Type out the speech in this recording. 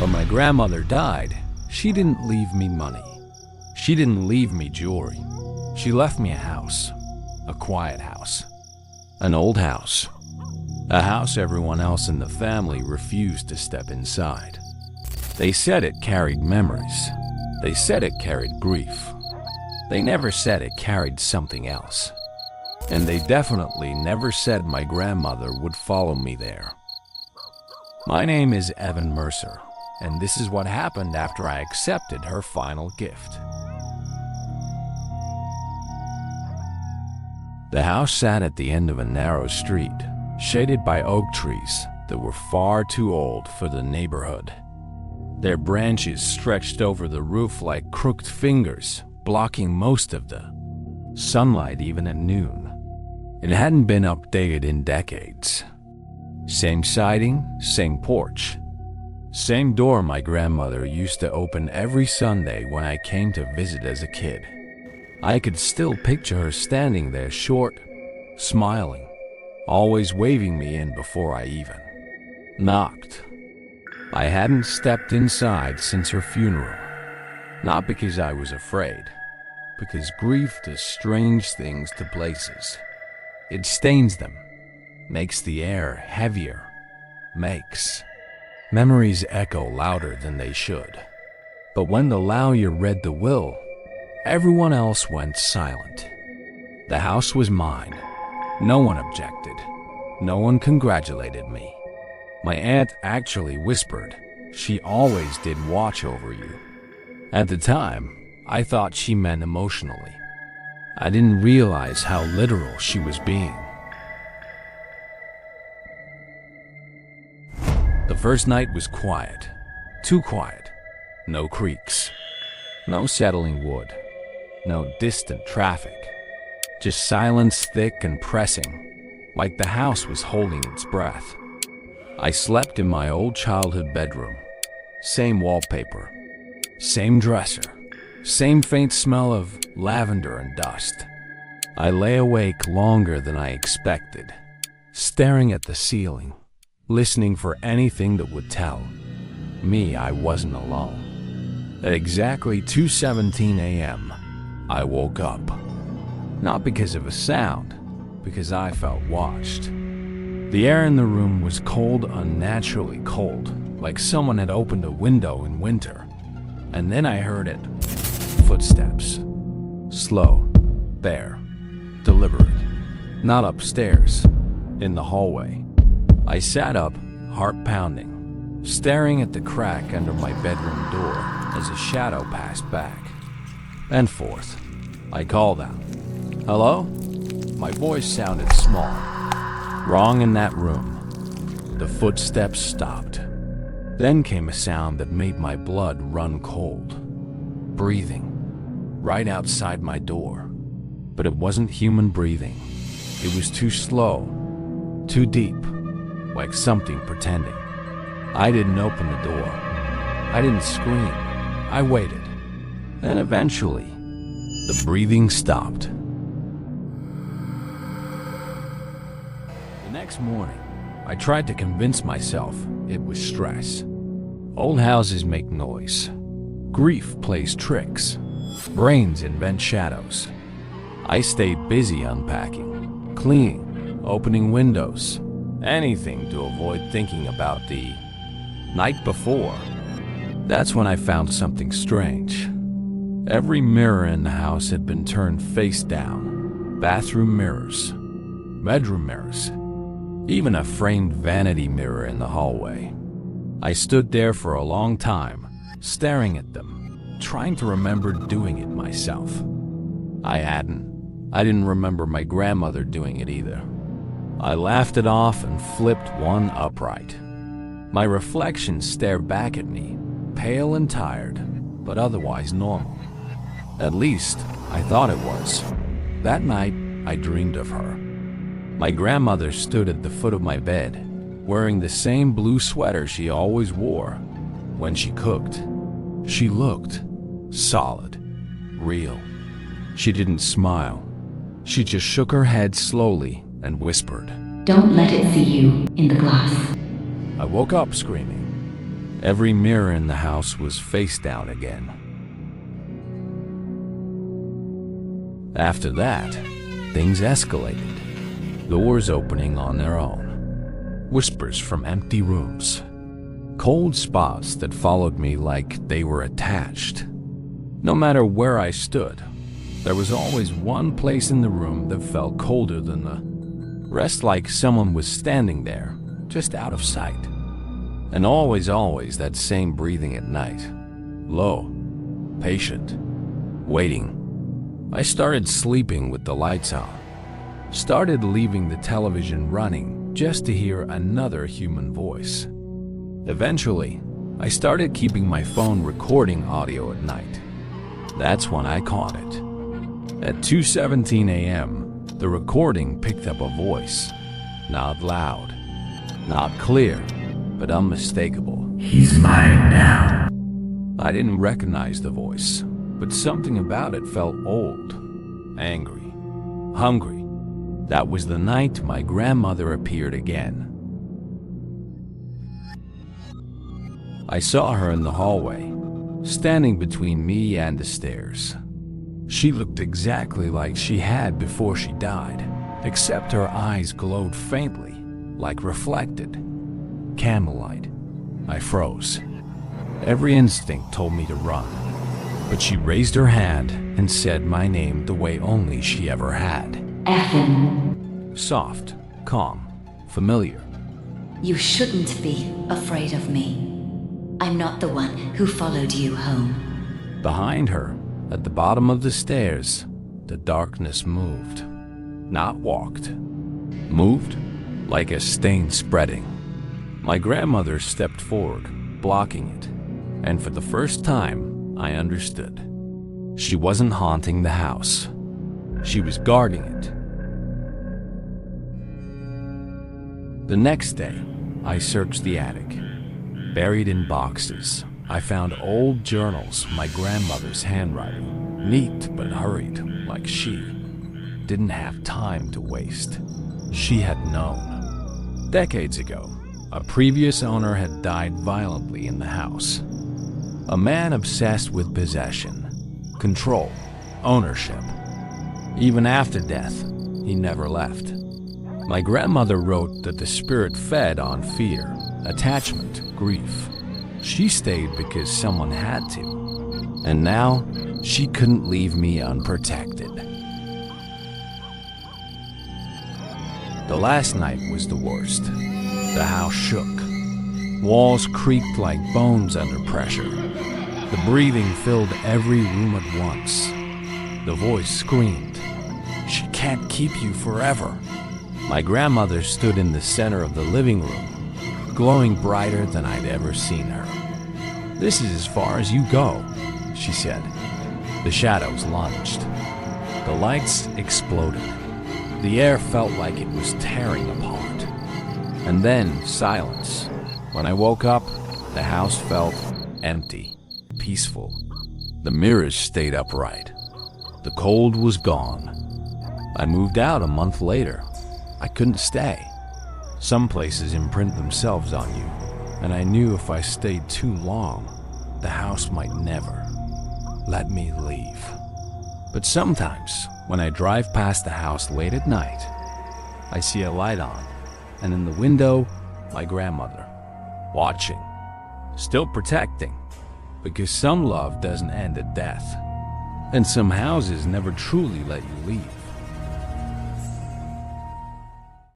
When my grandmother died, she didn't leave me money. She didn't leave me jewelry. She left me a house, a quiet house, an old house, a house everyone else in the family refused to step inside. They said it carried memories. They said it carried grief. They never said it carried something else. And they definitely never said my grandmother would follow me there. My name is Evan Mercer, and this is what happened after I accepted her final gift. The house sat at the end of a narrow street, shaded by oak trees that were far too old for the neighborhood. Their branches stretched over the roof like crooked fingers, blocking most of the sunlight even at noon. It hadn't been updated in decades. Same siding, same porch, same door my grandmother used to open every Sunday when I came to visit as a kid. I could still picture her standing there short, smiling, always waving me in before I even knocked. I hadn't stepped inside since her funeral, not because I was afraid, because grief does strange things to places. It stains them, makes the air heavier, makes memories echo louder than they should. But when the lawyer read the will, everyone else went silent. The house was mine. No one objected. No one congratulated me. My aunt actually whispered, "She always did watch over you." At the time, I thought she meant emotionally. I didn't realize how literal she was being. The first night was quiet. Too quiet. No creaks. No settling wood. No distant traffic. Just silence thick and pressing, like the house was holding its breath. I slept in my old childhood bedroom. Same wallpaper. Same dresser. Same faint smell of lavender and dust. I lay awake longer than I expected, staring at the ceiling, listening for anything that would tell me I wasn't alone. At exactly 2:17 a.m., I woke up. Not because of a sound, because I felt watched. The air in the room was cold, unnaturally cold, like someone had opened a window in winter. And then I heard it. Footsteps. Slow. There. Deliberate. Not upstairs. In the hallway. I sat up, heart pounding, staring at the crack under my bedroom door as a shadow passed back and forth. I called out, "Hello?" My voice sounded small. Wrong in that room. The footsteps stopped. Then came a sound that made my blood run cold. Breathing. Right outside my door. But it wasn't human breathing. It was too slow. Too deep. Like something pretending. I didn't open the door. I didn't scream. I waited. Then eventually, the breathing stopped. The next morning, I tried to convince myself it was stress. Old houses make noise. Grief plays tricks. Brains invent shadows. I stayed busy unpacking, cleaning, opening windows, anything to avoid thinking about the night before. That's when I found something strange. Every mirror in the house had been turned face down. Bathroom mirrors, bedroom mirrors, even a framed vanity mirror in the hallway. I stood there for a long time, staring at them, trying to remember doing it myself. I didn't remember my grandmother doing it either. I laughed it off and flipped one upright. My reflection stared back at me, pale and tired, but otherwise normal. At least, I thought it was. That night, I dreamed of her. My grandmother stood at the foot of my bed, wearing the same blue sweater she always wore when she cooked. She looked solid, real. She didn't smile. She just shook her head slowly and whispered, "Don't let it see you in the glass." I woke up screaming. Every mirror in the house was face down again. After that, things escalated. Doors opening on their own. Whispers from empty rooms. Cold spots that followed me like they were attached. No matter where I stood, there was always one place in the room that felt colder than the rest, like someone was standing there, just out of sight. And always that same breathing at night. Low, patient, waiting. I started sleeping with the lights on. Started leaving the television running just to hear another human voice. Eventually, I started keeping my phone recording audio at night. That's when I caught it. At 2:17 a.m., the recording picked up a voice. Not loud, not clear, but unmistakable. He's mine now. I didn't recognize the voice, but something about it felt old, angry, hungry. That was the night my grandmother appeared again. I saw her in the hallway, standing between me and the stairs. She looked exactly like she had before she died, except her eyes glowed faintly, like reflected candlelight. I froze. Every instinct told me to run, but she raised her hand and said my name the way only she ever had. Evan. Soft, calm, familiar. You shouldn't be afraid of me. I'm not the one who followed you home. Behind her, at the bottom of the stairs, the darkness moved. Not walked. Moved like a stain spreading. My grandmother stepped forward, blocking it, and for the first time, I understood. She wasn't haunting the house. She was guarding it. The next day, I searched the attic. Buried in boxes, I found old journals, my grandmother's handwriting, neat but hurried, like she didn't have time to waste. She had known. Decades ago, a previous owner had died violently in the house. A man obsessed with possession, control, ownership. Even after death, he never left. My grandmother wrote that the spirit fed on fear, attachment, grief. She stayed because someone had to. And now, she couldn't leave me unprotected. The last night was the worst. The house shook. Walls creaked like bones under pressure. The breathing filled every room at once. The voice screamed, "She can't keep you forever." My grandmother stood in the center of the living room, glowing brighter than I'd ever seen her. "This is as far as you go," she said. The shadows lunged. The lights exploded. The air felt like it was tearing apart. And then silence. When I woke up, the house felt empty, peaceful. The mirrors stayed upright. The cold was gone. I moved out a month later. I couldn't stay. Some places imprint themselves on you, and I knew if I stayed too long, the house might never let me leave. But sometimes, when I drive past the house late at night, I see a light on, and in the window, my grandmother, watching, still protecting, because some love doesn't end at death, and some houses never truly let you leave.